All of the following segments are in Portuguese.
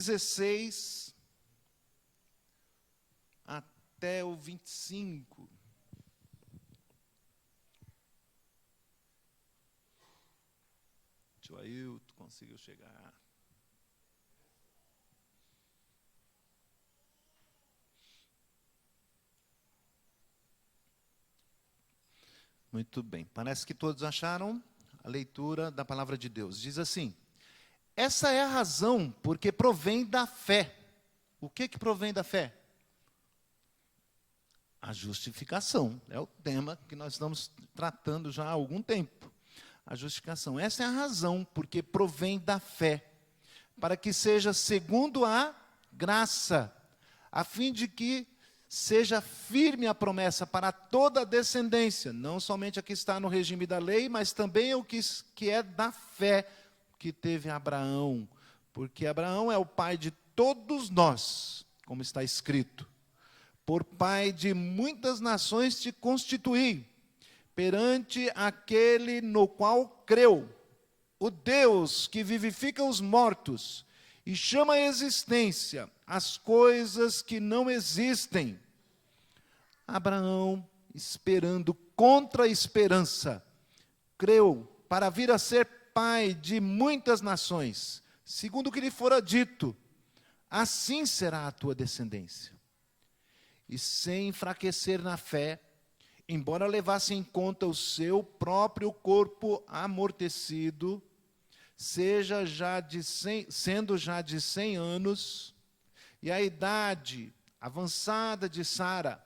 16 até o 25. Tio Ailton conseguiu chegar. Muito bem. Parece que todos acharam a leitura da palavra de Deus. Diz assim: essa é a razão porque provém da fé. O que provém da fé? A justificação. É o tema que nós estamos tratando já há algum tempo. A justificação. Essa é a razão porque provém da fé, para que seja segundo a graça, a fim de que seja firme a promessa para toda a descendência, não somente a que está no regime da lei, mas também o que é da fé que teve Abraão, porque Abraão é o pai de todos nós, como está escrito: por pai de muitas nações te constituí, perante aquele no qual creu, o Deus que vivifica os mortos e chama à existência as coisas que não existem. Abraão, esperando contra a esperança, creu para vir a ser pai de muitas nações, segundo o que lhe fora dito: assim será a tua descendência. E sem enfraquecer na fé, embora levasse em conta o seu próprio corpo amortecido, sendo já de 100 anos, e a idade avançada de Sara,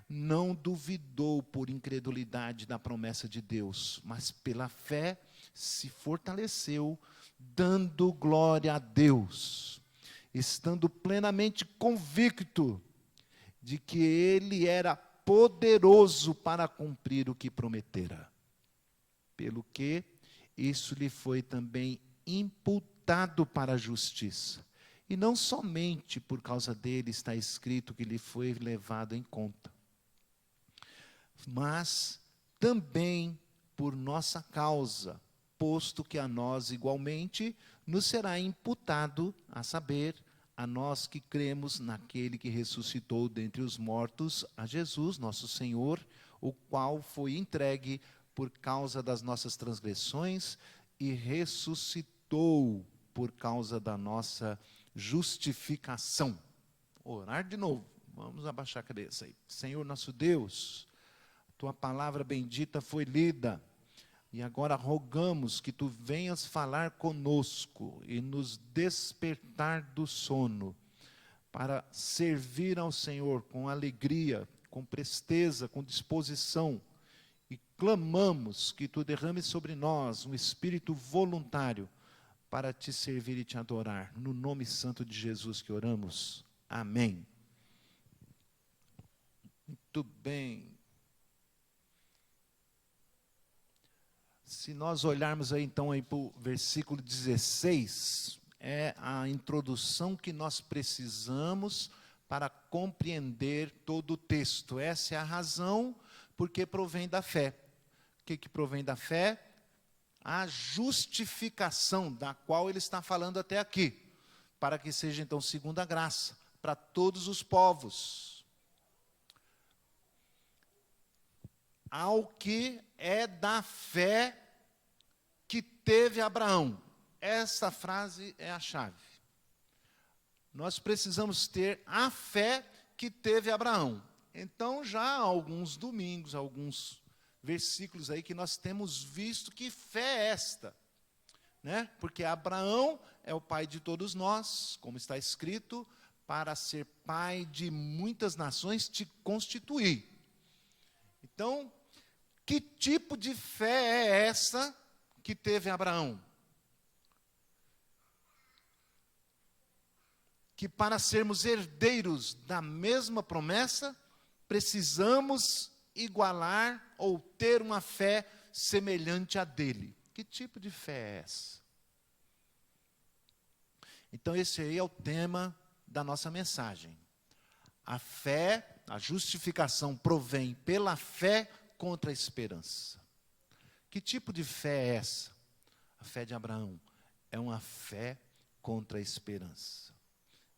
não duvidou por incredulidade da promessa de Deus, mas pela fé se fortaleceu, dando glória a Deus, estando plenamente convicto de que ele era poderoso para cumprir o que prometera. Pelo que isso lhe foi também imputado para a justiça. E não somente por causa dele está escrito que lhe foi levado em conta, mas também por nossa causa, posto que a nós igualmente nos será imputado, a saber, a nós que cremos naquele que ressuscitou dentre os mortos, a Jesus, nosso Senhor, o qual foi entregue por causa das nossas transgressões e ressuscitou por causa da nossa justificação. Orar de novo. Vamos abaixar a cabeça aí. Senhor nosso Deus, tua palavra bendita foi lida, e agora rogamos que tu venhas falar conosco e nos despertar do sono, para servir ao Senhor com alegria, com presteza, com disposição, e clamamos que tu derrames sobre nós um espírito voluntário para te servir e te adorar. No nome santo de Jesus que oramos. Amém. Muito bem. Se nós olharmos aí então aí para o versículo 16, é a introdução que nós precisamos para compreender todo o texto. Essa é a razão porque provém da fé. O que provém da fé? A justificação da qual ele está falando até aqui, para que seja então segundo a graça para todos os povos. Ao que é da fé que teve Abraão. Essa frase é a chave. Nós precisamos ter a fé que teve Abraão. Então, já há alguns domingos, alguns versículos aí que nós temos visto que fé é esta, né? Porque Abraão é o pai de todos nós, como está escrito: para ser pai de muitas nações te constituí. Então, que tipo de fé é essa que teve Abraão? Que para sermos herdeiros da mesma promessa, precisamos igualar ou ter uma fé semelhante à dele. Que tipo de fé é essa? Então esse aí é o tema da nossa mensagem. A fé, a justificação provém pela fé contra a esperança. Que tipo de fé é essa? A fé de Abraão é uma fé contra a esperança.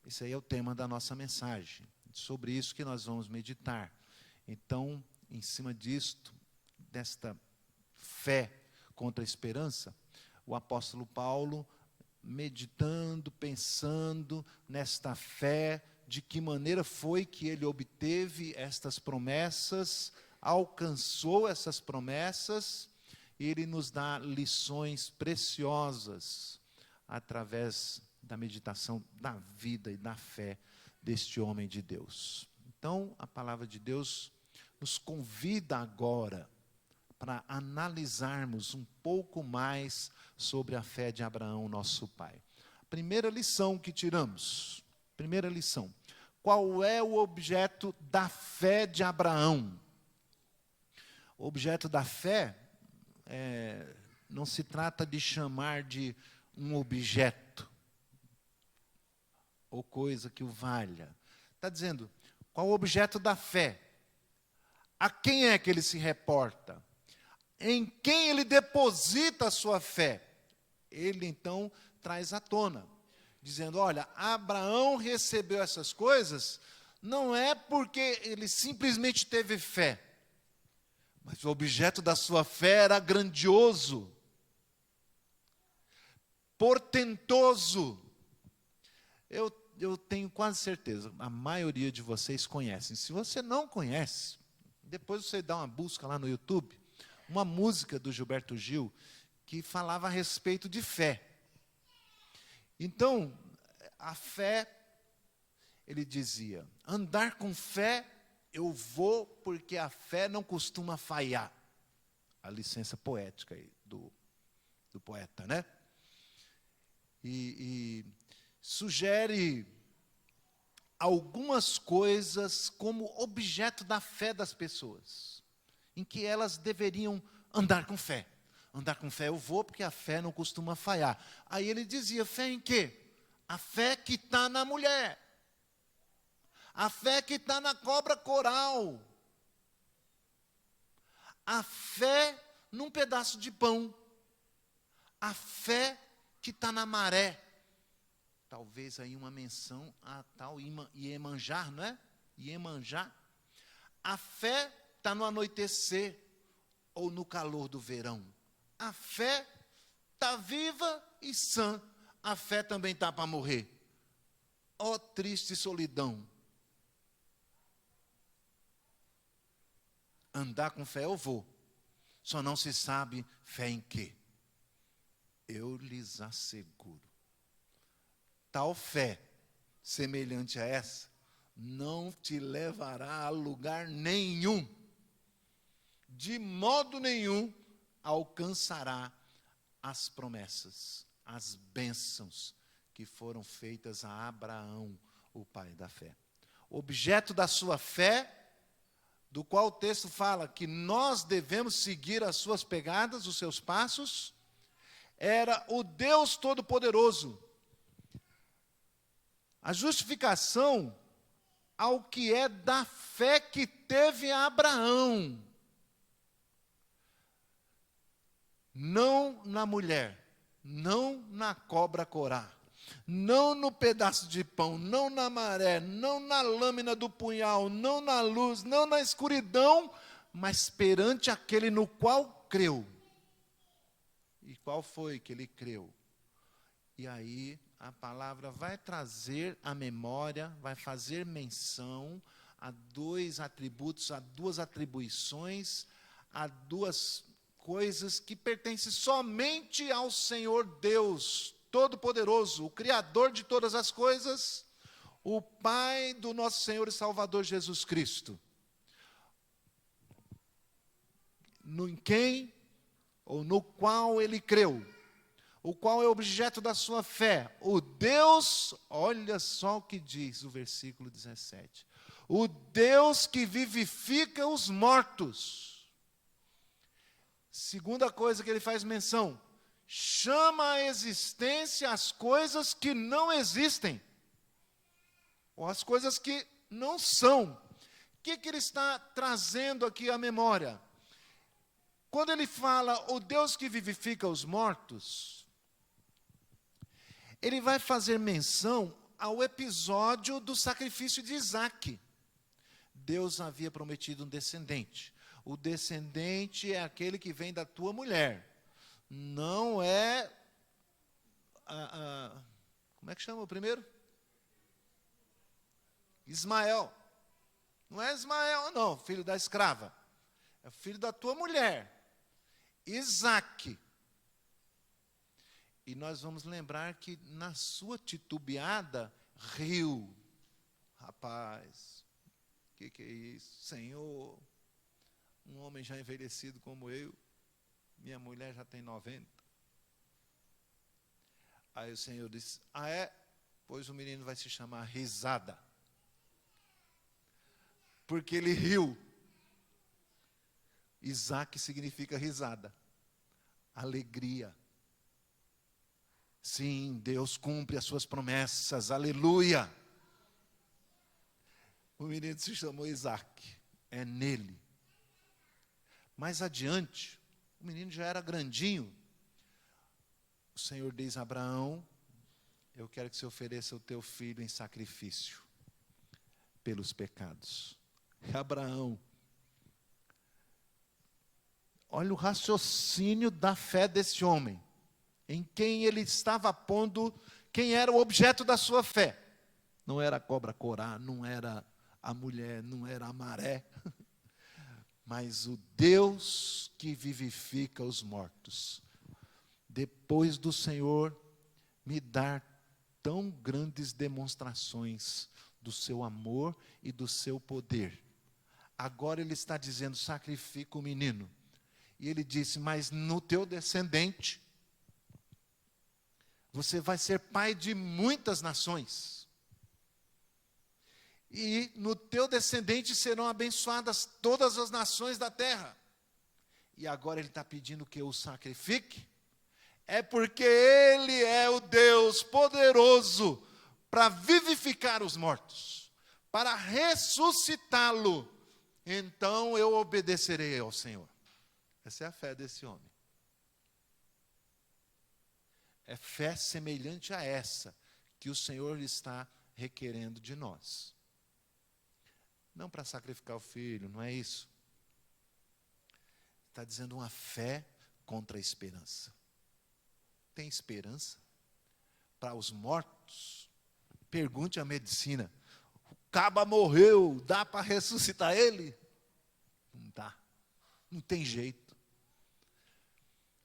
Esse aí é o tema da nossa mensagem. Sobre isso que nós vamos meditar. Então, em cima disto, desta fé contra a esperança, o apóstolo Paulo, meditando, pensando nesta fé, de que maneira foi que ele obteve estas promessas, alcançou essas promessas, e ele nos dá lições preciosas através da meditação da vida e da fé deste homem de Deus. Então, a palavra de Deus nos convida agora para analisarmos um pouco mais sobre a fé de Abraão, nosso pai. Primeira lição que tiramos. Primeira lição. Qual é o objeto da fé de Abraão? O objeto da fé não se trata de chamar de um objeto ou coisa que o valha. Está dizendo, qual o objeto da fé? A quem é que ele se reporta? Em quem ele deposita a sua fé? Ele então traz à tona, dizendo, olha, Abraão recebeu essas coisas, não é porque ele simplesmente teve fé, mas o objeto da sua fé era grandioso, portentoso. Eu tenho quase certeza, a maioria de vocês conhecem. Se você não conhece, depois você dá uma busca lá no YouTube, uma música do Gilberto Gil, que falava a respeito de fé. Então, a fé, ele dizia, andar com fé, eu vou porque a fé não costuma falhar. A licença poética aí do poeta, né? E sugere algumas coisas como objeto da fé das pessoas, em que elas deveriam andar com fé. Andar com fé eu vou, porque a fé não costuma falhar. Aí ele dizia, fé em quê? A fé que está na mulher. A fé que está na cobra coral. A fé num pedaço de pão. A fé que está na maré. Talvez aí uma menção a tal Iemanjá, não é? Iemanjá. A fé está no anoitecer ou no calor do verão. A fé está viva e sã. A fé também está para morrer. Ó triste solidão. Andar com fé eu vou. Só não se sabe fé em quê. Eu lhes asseguro. Tal fé, semelhante a essa, não te levará a lugar nenhum. De modo nenhum alcançará as promessas, as bênçãos que foram feitas a Abraão, o pai da fé. O objeto da sua fé, do qual o texto fala que nós devemos seguir as suas pegadas, os seus passos, era o Deus Todo-Poderoso. A justificação ao que é da fé que teve Abraão. Não na mulher, não na cobra corá, não no pedaço de pão, não na maré, não na lâmina do punhal, não na luz, não na escuridão, mas perante aquele no qual creu. E qual foi que ele creu? E aí a palavra vai trazer à memória, vai fazer menção a dois atributos, a duas atribuições, a duas coisas que pertencem somente ao Senhor Deus Todo-Poderoso, o Criador de todas as coisas, o Pai do nosso Senhor e Salvador Jesus Cristo. Em quem ou no qual ele creu, o qual é objeto da sua fé, o Deus, olha só o que diz o versículo 17, o Deus que vivifica os mortos. Segunda coisa que ele faz menção, chama à existência as coisas que não existem, ou as coisas que não são. O que ele está trazendo aqui à memória? Quando ele fala o Deus que vivifica os mortos, ele vai fazer menção ao episódio do sacrifício de Isaque. Deus havia prometido um descendente. O descendente é aquele que vem da tua mulher. Não é... como é que chama o primeiro? Ismael. Não é Ismael, não, filho da escrava. É filho da tua mulher. Isaque. E nós vamos lembrar que na sua titubeada, riu. Rapaz, o que é isso? Senhor, um homem já envelhecido como eu, minha mulher já tem 90. Aí o Senhor disse, pois o menino vai se chamar Risada. Porque ele riu. Isaque significa risada, alegria. Sim, Deus cumpre as suas promessas, aleluia. O menino se chamou Isaque, é nele. Mais adiante, o menino já era grandinho. O Senhor diz a Abraão, eu quero que você ofereça o teu filho em sacrifício pelos pecados. Abraão, olha o raciocínio da fé desse homem, em quem ele estava pondo, quem era o objeto da sua fé. Não era a cobra corá, não era a mulher, não era a maré, mas o Deus que vivifica os mortos. Depois do Senhor me dar tão grandes demonstrações do seu amor e do seu poder, agora ele está dizendo, sacrifica o menino. E ele disse, mas no teu descendente, você vai ser pai de muitas nações. E no teu descendente serão abençoadas todas as nações da terra. E agora ele está pedindo que eu o sacrifique. É porque ele é o Deus poderoso para vivificar os mortos, para ressuscitá-lo. Então eu obedecerei ao Senhor. Essa é a fé desse homem. É fé semelhante a essa que o Senhor está requerendo de nós. Não para sacrificar o filho, não é isso. Está dizendo uma fé contra a esperança. Tem esperança para os mortos? Pergunte à medicina. O caba morreu, dá para ressuscitar ele? Não dá, não tem jeito.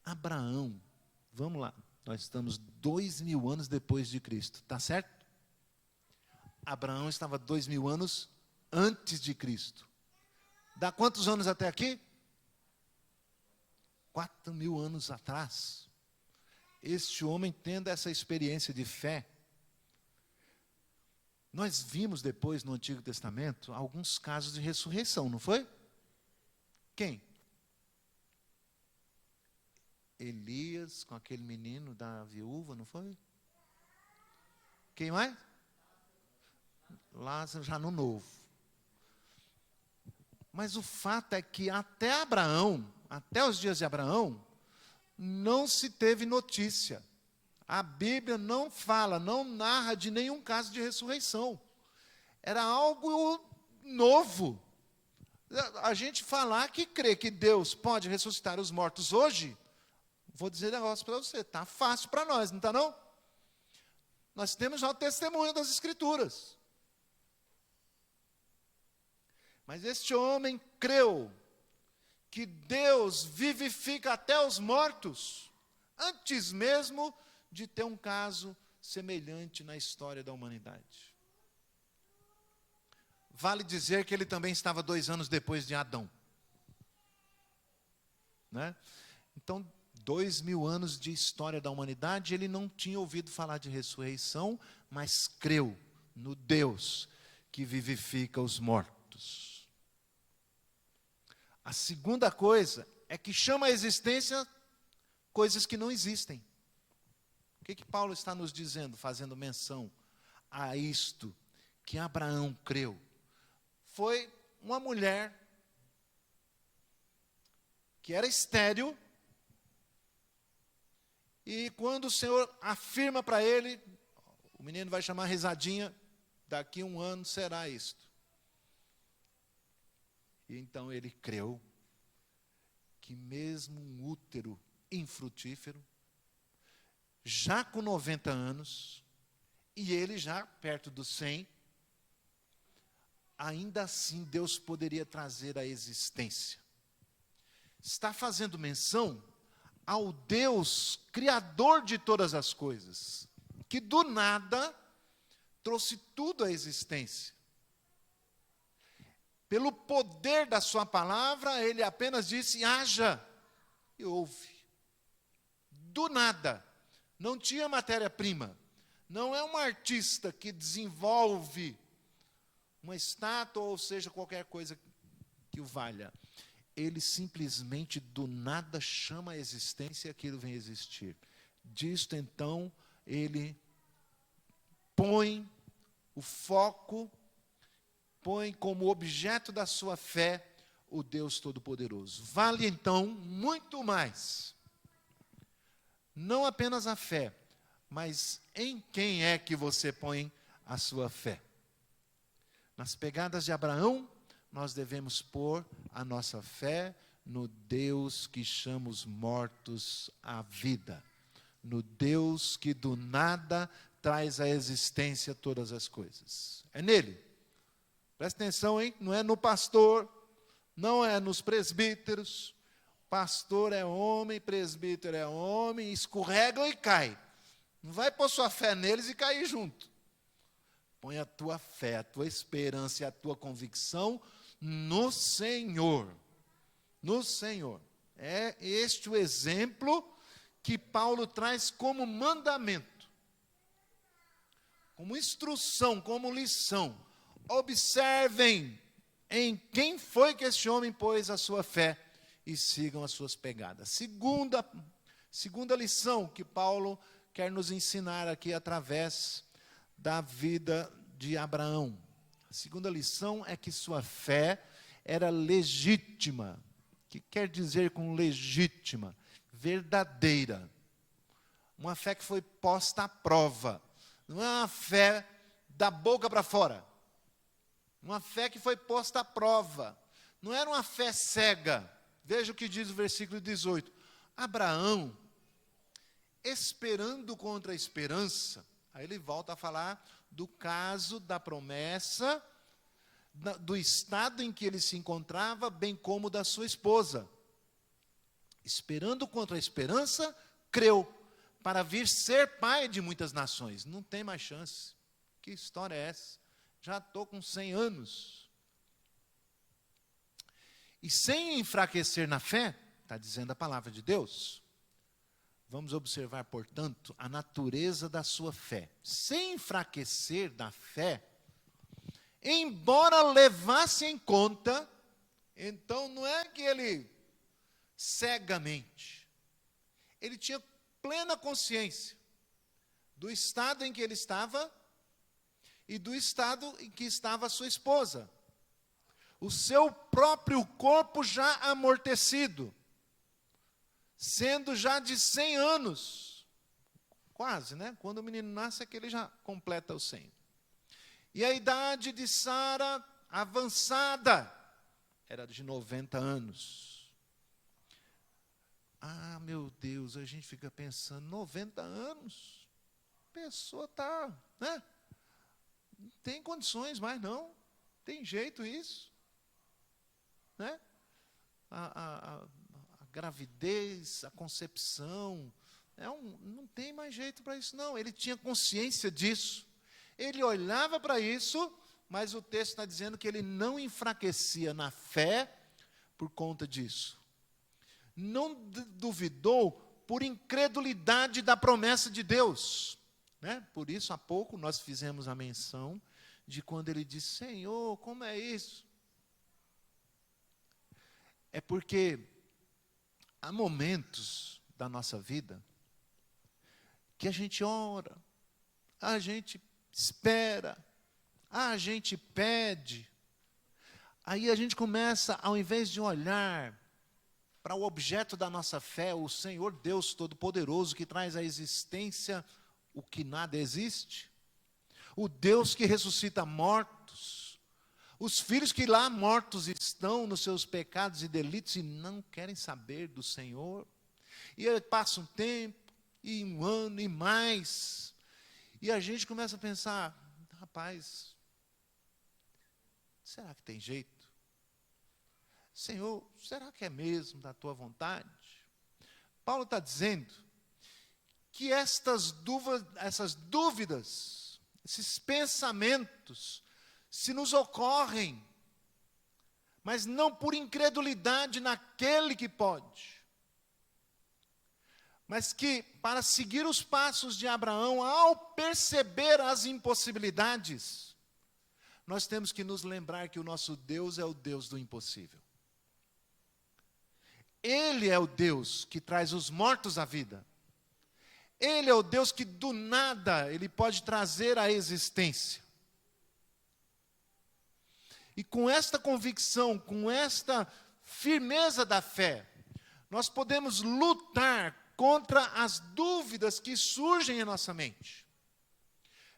Abraão, vamos lá, nós estamos 2000 anos depois de Cristo, está certo? Abraão estava 2000 anos antes de Cristo. Dá quantos anos até aqui? 4000 anos atrás. Este homem tendo essa experiência de fé. Nós vimos depois no Antigo Testamento alguns casos de ressurreição, não foi? Quem? Elias com aquele menino da viúva, não foi? Quem mais? Lázaro já no Novo. Mas o fato é que até Abraão, até os dias de Abraão, não se teve notícia. A Bíblia não fala, não narra de nenhum caso de ressurreição. Era algo novo. A gente falar que crê que Deus pode ressuscitar os mortos hoje, vou dizer um negócio para você, está fácil para nós, não está não? Nós temos já o testemunho das Escrituras. Mas este homem creu que Deus vivifica até os mortos, antes mesmo de ter um caso semelhante na história da humanidade. Vale dizer que ele também estava 2 anos depois de Adão. Né? Então, 2000 anos de história da humanidade, ele não tinha ouvido falar de ressurreição, mas creu no Deus que vivifica os mortos. A segunda coisa é que chama à existência coisas que não existem. O que Paulo está nos dizendo, fazendo menção a isto que Abraão creu? Foi uma mulher que era estéril, e quando o Senhor afirma para ele, O menino vai chamar risadinha, daqui a 1 ano será isto. E então ele creu que mesmo um útero infrutífero, já com 90 anos, e ele já perto dos 100, ainda assim Deus poderia trazer à existência. Está fazendo menção ao Deus criador de todas as coisas, que do nada trouxe tudo à existência. Pelo poder da sua palavra, ele apenas disse, haja, e houve. Do nada. Não tinha matéria-prima. Não é um artista que desenvolve uma estátua, ou seja, qualquer coisa que o valha. Ele simplesmente, do nada, chama a existência e aquilo vem existir. Disto, então, ele põe o foco, põe como objeto da sua fé o Deus Todo-Poderoso. Vale, então, muito mais. Não apenas a fé, mas em quem é que você põe a sua fé? Nas pegadas de Abraão, nós devemos pôr a nossa fé no Deus que chama os mortos à vida. No Deus que do nada traz à existência todas as coisas. É nele. Presta atenção, hein? Não é no pastor, não é nos presbíteros. Pastor é homem, presbítero é homem, escorregam e cai. Não vai pôr sua fé neles e cair junto. Põe a tua fé, a tua esperança e a tua convicção no Senhor. No Senhor. É este o exemplo que Paulo traz como mandamento, como instrução, como lição. Observem em quem foi que este homem pôs a sua fé e sigam as suas pegadas. Segunda lição que Paulo quer nos ensinar aqui através da vida de Abraão. A segunda lição é que sua fé era legítima. O que quer dizer com legítima? Verdadeira. Uma fé que foi posta à prova. Não é uma fé da boca para fora. Uma fé que foi posta à prova. Não era uma fé cega. Veja o que diz o versículo 18. Abraão, esperando contra a esperança, aí ele volta a falar do caso da promessa, do estado em que ele se encontrava, bem como da sua esposa. Esperando contra a esperança, creu, para vir ser pai de muitas nações. Não tem mais chance. Que história é essa? Já estou com 100 anos. E sem enfraquecer na fé, está dizendo a palavra de Deus, vamos observar, portanto, a natureza da sua fé. Sem enfraquecer da fé, embora levasse em conta, então não é que ele cegamente, ele tinha plena consciência do estado em que ele estava e do estado em que estava a sua esposa. O seu próprio corpo já amortecido, sendo já de 100 anos, quase, né? Quando o menino nasce é que ele já completa os 100. E a idade de Sara, avançada, era de 90 anos. Ah, meu Deus, a gente fica pensando, 90 anos, a pessoa está, né? Não tem condições mais não, tem jeito isso, né? A gravidez, a concepção, não tem mais jeito para isso não, ele tinha consciência disso, ele olhava para isso, mas o texto está dizendo que ele não enfraquecia na fé por conta disso, não duvidou por incredulidade da promessa de Deus, né? Por isso há pouco nós fizemos a menção de quando ele disse, Senhor, como é isso? É porque há momentos da nossa vida que a gente ora, a gente espera, a gente pede, aí a gente começa, ao invés de olhar para o objeto da nossa fé, o Senhor Deus Todo-Poderoso, que traz à existência o que nada existe, o Deus que ressuscita mortos, os filhos que lá mortos estão nos seus pecados e delitos e não querem saber do Senhor. E aí passa um tempo, e um ano, e mais, e a gente começa a pensar, rapaz, será que tem jeito? Senhor, será que é mesmo da tua vontade? Paulo está dizendo que essas dúvidas, esses pensamentos, se nos ocorrem, mas não por incredulidade naquele que pode, mas que para seguir os passos de Abraão, ao perceber as impossibilidades, nós temos que nos lembrar que o nosso Deus é o Deus do impossível. Ele é o Deus que traz os mortos à vida. Ele é o Deus que do nada Ele pode trazer à existência. E com esta convicção, com esta firmeza da fé, nós podemos lutar contra as dúvidas que surgem em nossa mente.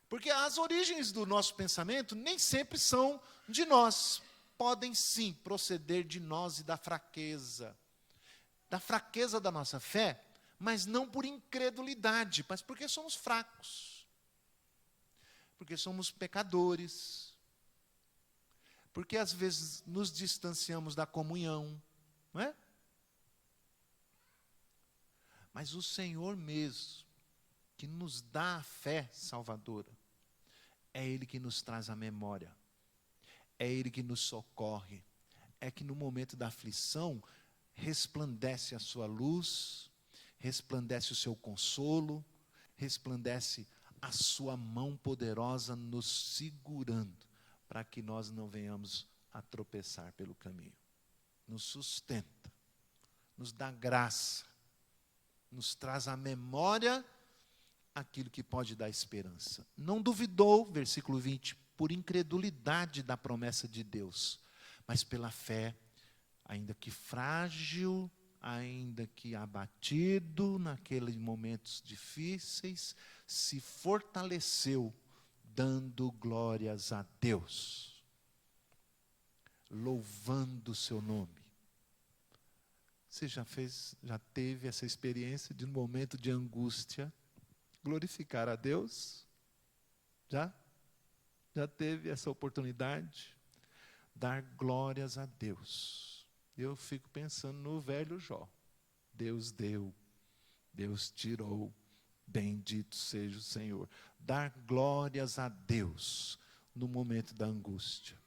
Porque as origens do nosso pensamento nem sempre são de nós. Podem sim proceder de nós e da fraqueza da nossa fé, mas não por incredulidade, mas porque somos fracos, porque somos pecadores, porque às vezes nos distanciamos da comunhão, não é? Mas o Senhor mesmo, que nos dá a fé salvadora, é Ele que nos traz a memória, é Ele que nos socorre, é que no momento da aflição, resplandece a sua luz, resplandece o seu consolo, resplandece a sua mão poderosa nos segurando, para que nós não venhamos a tropeçar pelo caminho. Nos sustenta, nos dá graça, nos traz à memória aquilo que pode dar esperança. Não duvidou, versículo 20, por incredulidade da promessa de Deus, mas pela fé, ainda que frágil, ainda que abatido naqueles momentos difíceis, se fortaleceu, dando glórias a Deus, louvando o seu nome. Você já teve essa experiência de um momento de angústia, glorificar a Deus? Já? Já teve essa oportunidade? Dar glórias a Deus. Eu fico pensando no velho Jó. Deus deu, Deus tirou, bendito seja o Senhor. Dar glórias a Deus no momento da angústia.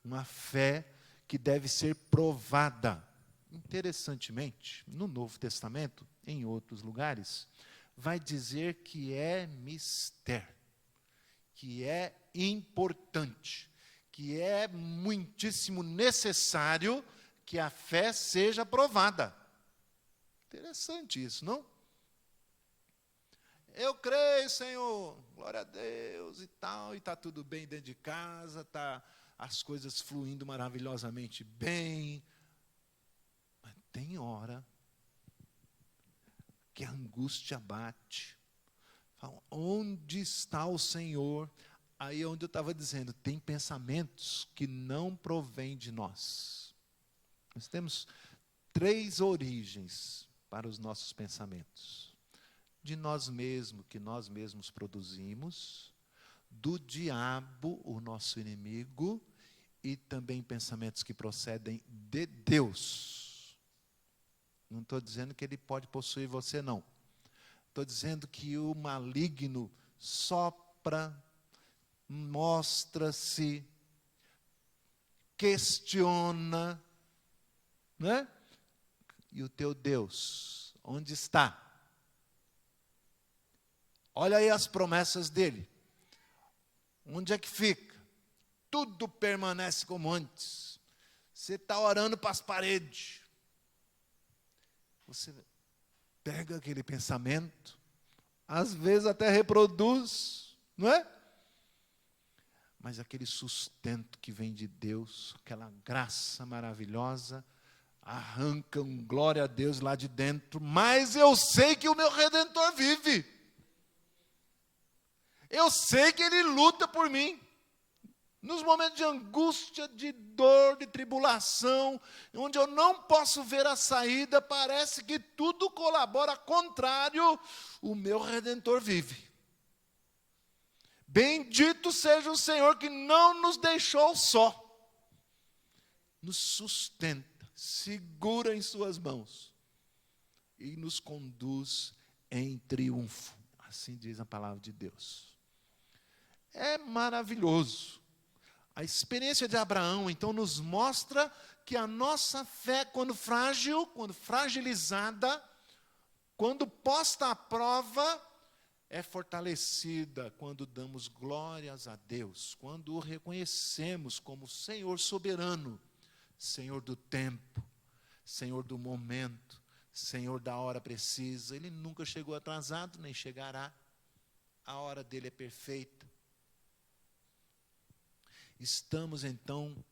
Uma fé que deve ser provada. Interessantemente, no Novo Testamento, em outros lugares, vai dizer que é mistério, que é importante, que é muitíssimo necessário que a fé seja provada. Interessante isso, não? Eu creio, Senhor, glória a Deus e tal, e está tudo bem dentro de casa, tá as coisas fluindo maravilhosamente bem. Mas tem hora que a angústia bate. Fala, onde está o Senhor? Aí é onde eu estava dizendo, tem pensamentos que não provêm de nós. Nós temos 3 origens para os nossos pensamentos. De nós mesmos, que nós mesmos produzimos, do diabo, o nosso inimigo, e também pensamentos que procedem de Deus. Não estou dizendo que ele pode possuir você, não. Estou dizendo que o maligno sopra, mostra-se, questiona, né? E o teu Deus, onde está? Olha aí as promessas dele. Onde é que fica? Tudo permanece como antes. Você está orando para as paredes. Você pega aquele pensamento, às vezes até reproduz, não é? Mas aquele sustento que vem de Deus, aquela graça maravilhosa, arranca um glória a Deus lá de dentro, mas eu sei que o meu Redentor vive. Eu sei que Ele luta por mim. Nos momentos de angústia, de dor, de tribulação, onde eu não posso ver a saída, parece que tudo colabora contrário, o meu Redentor vive. Bendito seja o Senhor que não nos deixou só. Nos sustenta, segura em suas mãos e nos conduz em triunfo. Assim diz a palavra de Deus. É maravilhoso. A experiência de Abraão, então, nos mostra que a nossa fé, quando frágil, quando fragilizada, quando posta à prova, é fortalecida quando damos glórias a Deus, quando o reconhecemos como Senhor soberano, Senhor do tempo, Senhor do momento, Senhor da hora precisa. Ele nunca chegou atrasado, nem chegará. A hora dele é perfeita. Estamos então,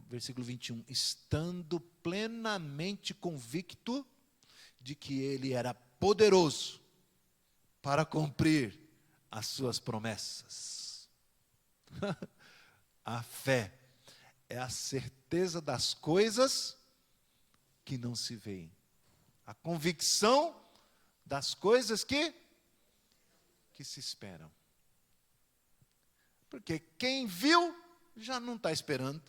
versículo 21, estando plenamente convicto de que Ele era poderoso para cumprir as suas promessas. A fé é a certeza das coisas que não se veem. A convicção das coisas que se esperam. Porque quem viu já não está esperando.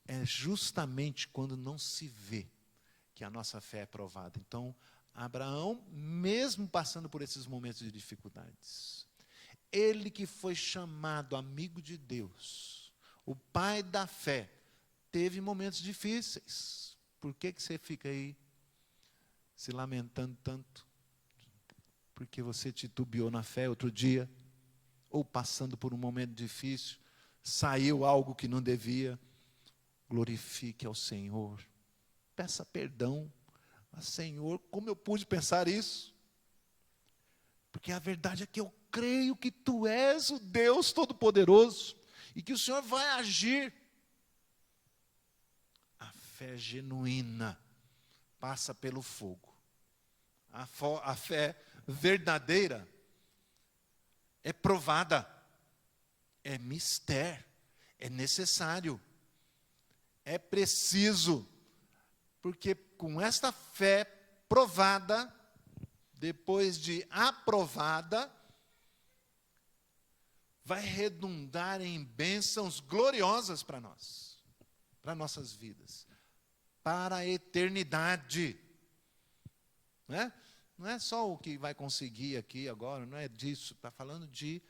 É justamente quando não se vê que a nossa fé é provada. Então, Abraão, mesmo passando por esses momentos de dificuldades, ele que foi chamado amigo de Deus, o pai da fé, teve momentos difíceis. Por que você fica aí se lamentando tanto? Porque você titubeou na fé outro dia, ou passando por um momento difícil, saiu algo que não devia. Glorifique ao Senhor, peça perdão. Senhor, como eu pude pensar isso? Porque a verdade é que eu creio que Tu és o Deus Todo-Poderoso e que o Senhor vai agir. A fé genuína passa pelo fogo. A fé verdadeira é provada, é mister, é necessário, é preciso, porque com esta fé provada, depois de aprovada, vai redundar em bênçãos gloriosas para nós, para nossas vidas, para a eternidade. Não é só o que vai conseguir aqui agora, não é disso, está falando de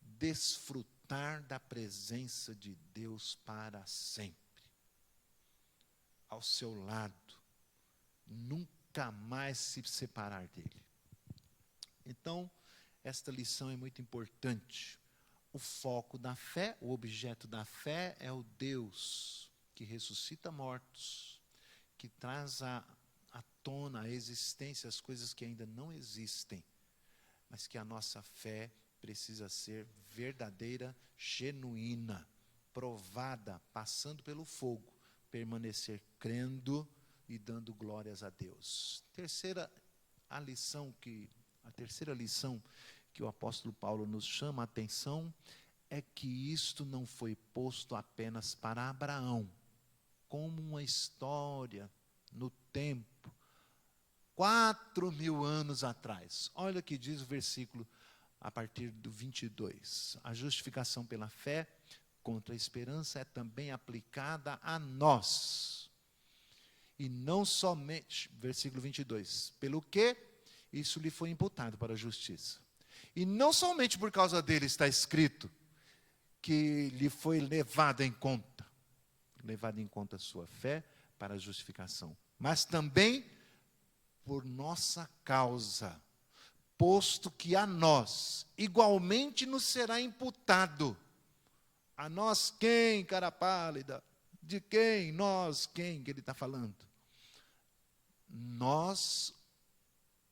desfrutar da presença de Deus para sempre. Ao seu lado, nunca mais se separar dele. Então, esta lição é muito importante. O foco da fé, o objeto da fé é o Deus que ressuscita mortos, que traz à tona, à existência, as coisas que ainda não existem, mas que a nossa fé precisa ser verdadeira, genuína, provada, passando pelo fogo, permanecer crendo e dando glórias a Deus. A terceira lição que o apóstolo Paulo nos chama a atenção é que isto não foi posto apenas para Abraão, como uma história no tempo, 4.000 anos atrás. Olha o que diz o versículo a partir do 22. A justificação pela fé contra a esperança é também aplicada a nós. E não somente, versículo 22, pelo que isso lhe foi imputado para a justiça. E não somente por causa dele está escrito que lhe foi levada em conta a sua fé para a justificação, mas também por nossa causa, posto que a nós igualmente nos será imputado. A nós quem, cara pálida? De quem? Nós quem que ele está falando? Nós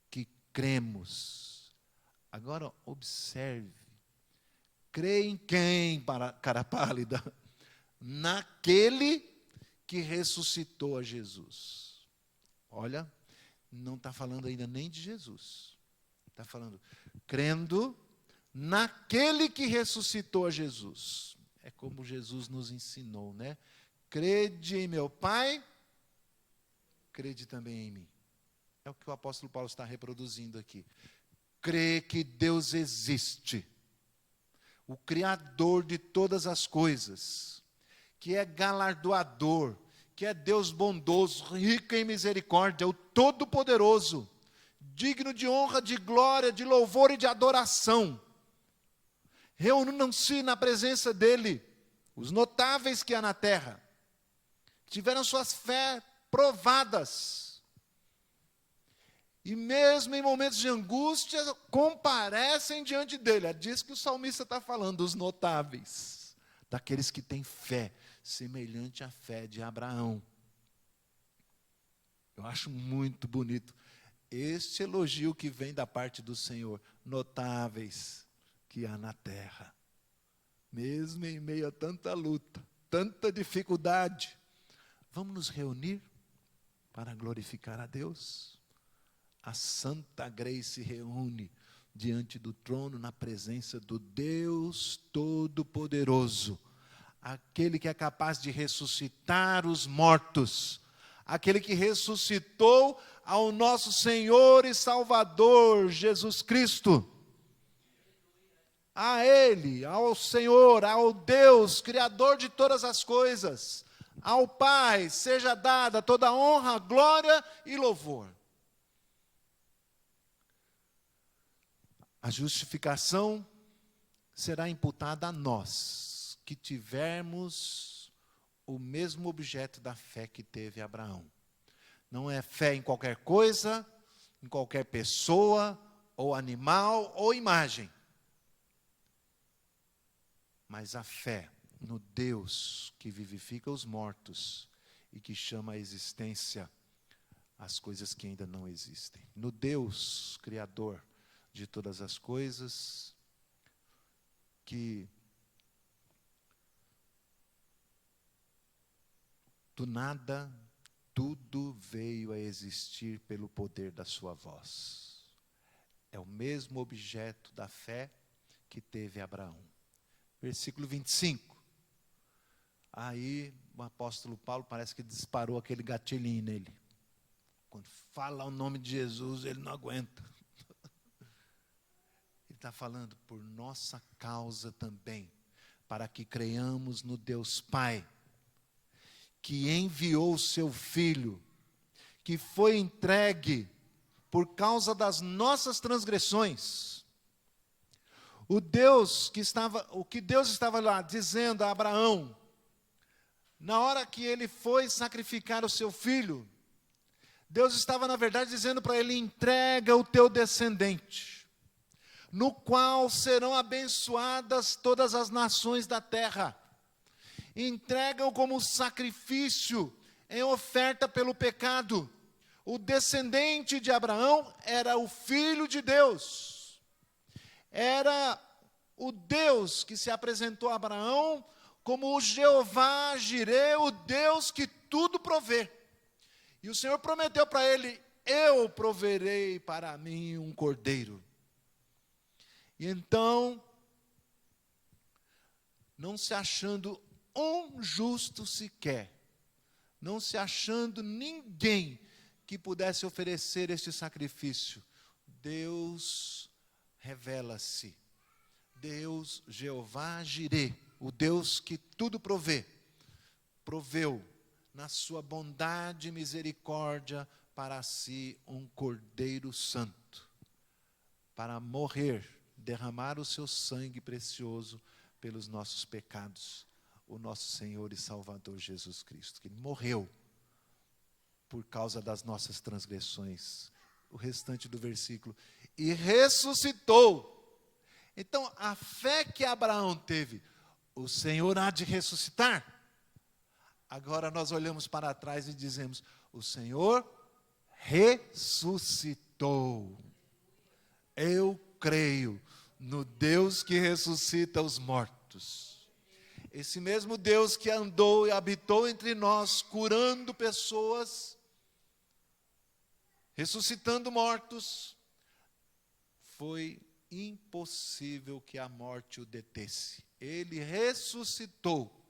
que cremos. Agora observe. Crê em quem, cara pálida? Naquele que ressuscitou a Jesus. Olha, não está falando ainda nem de Jesus. Está falando, crendo naquele que ressuscitou a Jesus. É como Jesus nos ensinou, né? Crede em meu Pai, crede também em mim. É o que o apóstolo Paulo está reproduzindo aqui. Crê que Deus existe, o Criador de todas as coisas, que é galardoador, que é Deus bondoso, rico em misericórdia, o Todo-Poderoso, digno de honra, de glória, de louvor e de adoração. Reúnam-se na presença dEle, os notáveis que há na terra, que tiveram suas fé provadas, e mesmo em momentos de angústia, comparecem diante dEle. É disso que o salmista está falando, os notáveis, daqueles que têm fé, semelhante à fé de Abraão. Eu acho muito bonito este elogio que vem da parte do Senhor, notáveis que há na terra. Mesmo em meio a tanta luta, tanta dificuldade, vamos nos reunir para glorificar a Deus? A Santa Grace se reúne diante do trono, na presença do Deus Todo-Poderoso, aquele que é capaz de ressuscitar os mortos, aquele que ressuscitou ao nosso Senhor e Salvador, Jesus Cristo. A Ele, ao Senhor, ao Deus, Criador de todas as coisas, ao Pai, seja dada toda honra, glória e louvor. A justificação será imputada a nós, que tivermos o mesmo objeto da fé que teve Abraão. Não é fé em qualquer coisa, em qualquer pessoa, ou animal, ou imagem. Mas a fé no Deus que vivifica os mortos e que chama à existência as coisas que ainda não existem. No Deus Criador de todas as coisas, que do nada tudo veio a existir pelo poder da sua voz. É o mesmo objeto da fé que teve Abraão. Versículo 25. Aí o apóstolo Paulo parece que disparou aquele gatilhinho nele. Quando fala o nome de Jesus, ele não aguenta. Ele está falando por nossa causa também, para que creiamos no Deus Pai, que enviou o seu Filho, que foi entregue por causa das nossas transgressões. O que Deus estava lá dizendo a Abraão, na hora que ele foi sacrificar o seu filho, Deus estava, na verdade, dizendo para ele: entrega o teu descendente, no qual serão abençoadas todas as nações da terra. Entrega-o como sacrifício em oferta pelo pecado. O descendente de Abraão era o Filho de Deus. Era o Deus que se apresentou a Abraão como o Jeová Jireh, o Deus que tudo provê. E o Senhor prometeu para ele: eu proverei para mim um cordeiro. E então, não se achando um justo sequer, não se achando ninguém que pudesse oferecer este sacrifício, Deus revela-se. Deus, Jeová Jireh, o Deus que tudo provê, proveu na sua bondade e misericórdia para si um cordeiro santo, para morrer, derramar o seu sangue precioso pelos nossos pecados, o nosso Senhor e Salvador Jesus Cristo, que morreu por causa das nossas transgressões. O restante do versículo: e ressuscitou. Então, a fé que Abraão teve, o Senhor há de ressuscitar. Agora nós olhamos para trás e dizemos: o Senhor ressuscitou. Eu creio no Deus que ressuscita os mortos. Esse mesmo Deus que andou e habitou entre nós, curando pessoas, ressuscitando mortos, foi impossível que a morte o detesse. Ele ressuscitou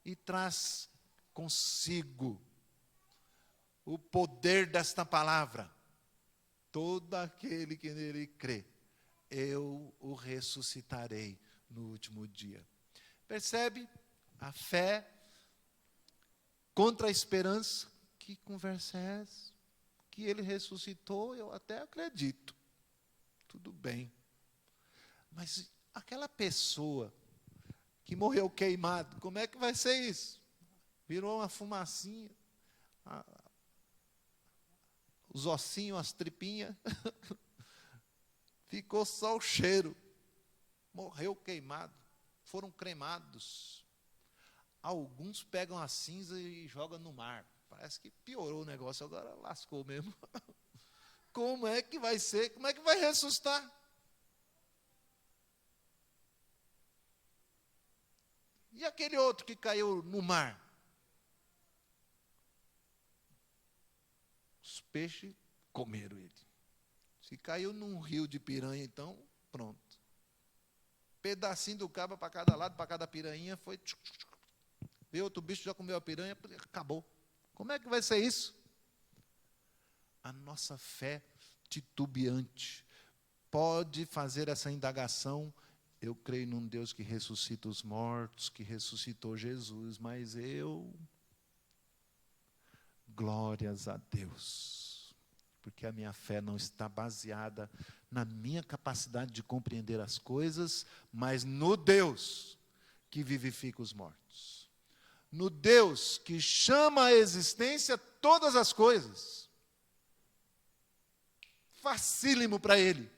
e traz consigo o poder desta palavra. Todo aquele que nele crê, eu o ressuscitarei no último dia. Percebe? A fé contra a esperança. Que conversa é essa? Que ele ressuscitou, eu até acredito. Tudo bem. Mas aquela pessoa que morreu queimado, como é que vai ser isso? Virou uma fumacinha. Os ossinhos, as tripinhas. Ficou só o cheiro. Morreu queimado. Foram cremados. Alguns pegam a cinza e jogam no mar. Parece que piorou o negócio, agora lascou mesmo. Como é que vai ser? Como é que vai ressuscitar? E aquele outro que caiu no mar? Os peixes comeram ele. Se caiu num rio de piranha, então, pronto. Pedacinho do cabo para cada lado, para cada piranha, foi... Veio outro bicho, já comeu a piranha, acabou. Como é que vai ser isso? A nossa fé titubeante pode fazer essa indagação. Eu creio num Deus que ressuscita os mortos, que ressuscitou Jesus, mas glórias a Deus, porque a minha fé não está baseada na minha capacidade de compreender as coisas, mas no Deus que vivifica os mortos, no Deus que chama à existência todas as coisas. Facílimo para Ele.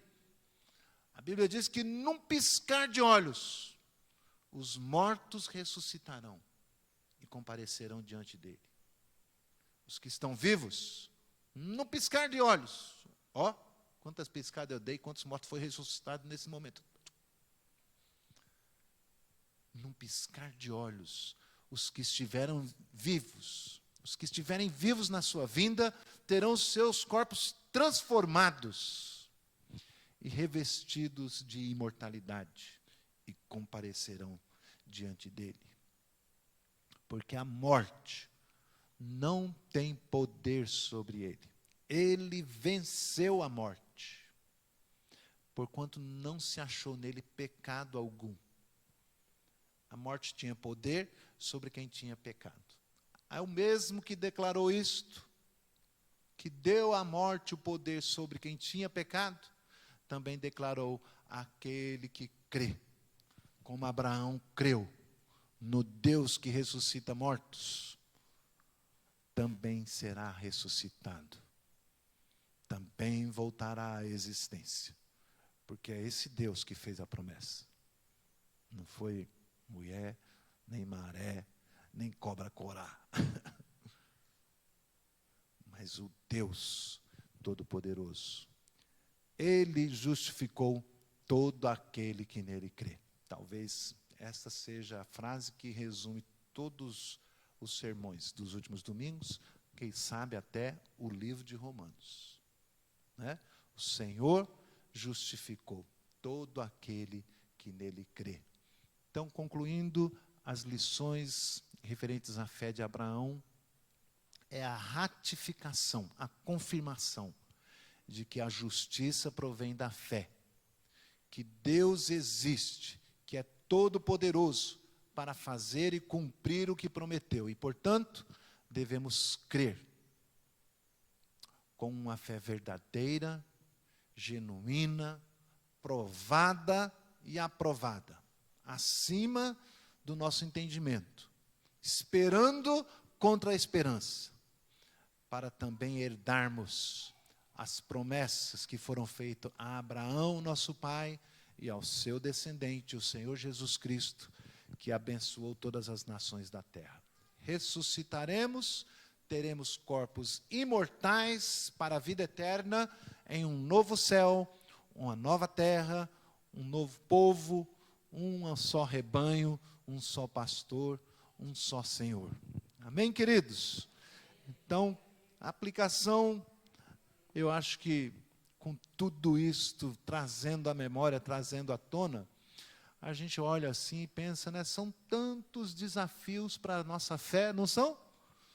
A Bíblia diz que num piscar de olhos, os mortos ressuscitarão e comparecerão diante dele. Os que estão vivos, num piscar de olhos, ó, quantas piscadas eu dei, quantos mortos foram ressuscitados nesse momento. Num piscar de olhos, os que estiveram vivos, os que estiverem vivos na sua vinda, terão seus corpos transformados e revestidos de imortalidade e comparecerão diante dele. Porque a morte não tem poder sobre ele. Ele venceu a morte, porquanto não se achou nele pecado algum. A morte tinha poder sobre quem tinha pecado. É o mesmo que declarou isto, que deu à morte o poder sobre quem tinha pecado, também declarou aquele que crê, como Abraão creu no Deus que ressuscita mortos, também será ressuscitado, também voltará à existência, porque é esse Deus que fez a promessa. Não foi mulher, nem maré, nem cobra-corá, mas o Deus Todo-Poderoso. Ele justificou todo aquele que nele crê. Talvez esta seja a frase que resume todos os sermões dos últimos domingos, quem sabe até o livro de Romanos. Né? O Senhor justificou todo aquele que nele crê. Então, concluindo as lições referentes à fé de Abraão, é a ratificação, a confirmação de que a justiça provém da fé, que Deus existe, que é todo-poderoso para fazer e cumprir o que prometeu. E, portanto, devemos crer com uma fé verdadeira, genuína, provada e aprovada, acima do nosso entendimento, esperando contra a esperança, para também herdarmos as promessas que foram feitas a Abraão, nosso pai, e ao seu descendente, o Senhor Jesus Cristo, que abençoou todas as nações da terra. Ressuscitaremos, teremos corpos imortais para a vida eterna, em um novo céu, uma nova terra, um novo povo, um só rebanho, um só pastor, um só Senhor. Amém, queridos? Então, a aplicação, eu acho que com tudo isto trazendo à memória, trazendo à tona, a gente olha assim e pensa, né, são tantos desafios para a nossa fé, não são?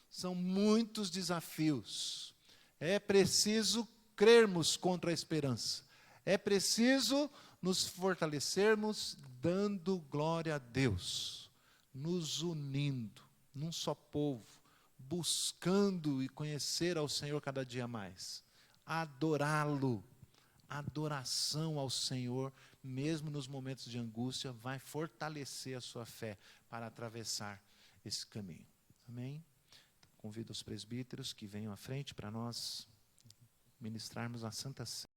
São muitos desafios. É preciso crermos contra a esperança. É preciso nos fortalecermos dando glória a Deus, nos unindo num só povo, buscando e conhecer ao Senhor cada dia mais, adorá-lo. Adoração ao Senhor, mesmo nos momentos de angústia, vai fortalecer a sua fé para atravessar esse caminho. Amém? Convido os presbíteros que venham à frente para nós ministrarmos a Santa Ceia.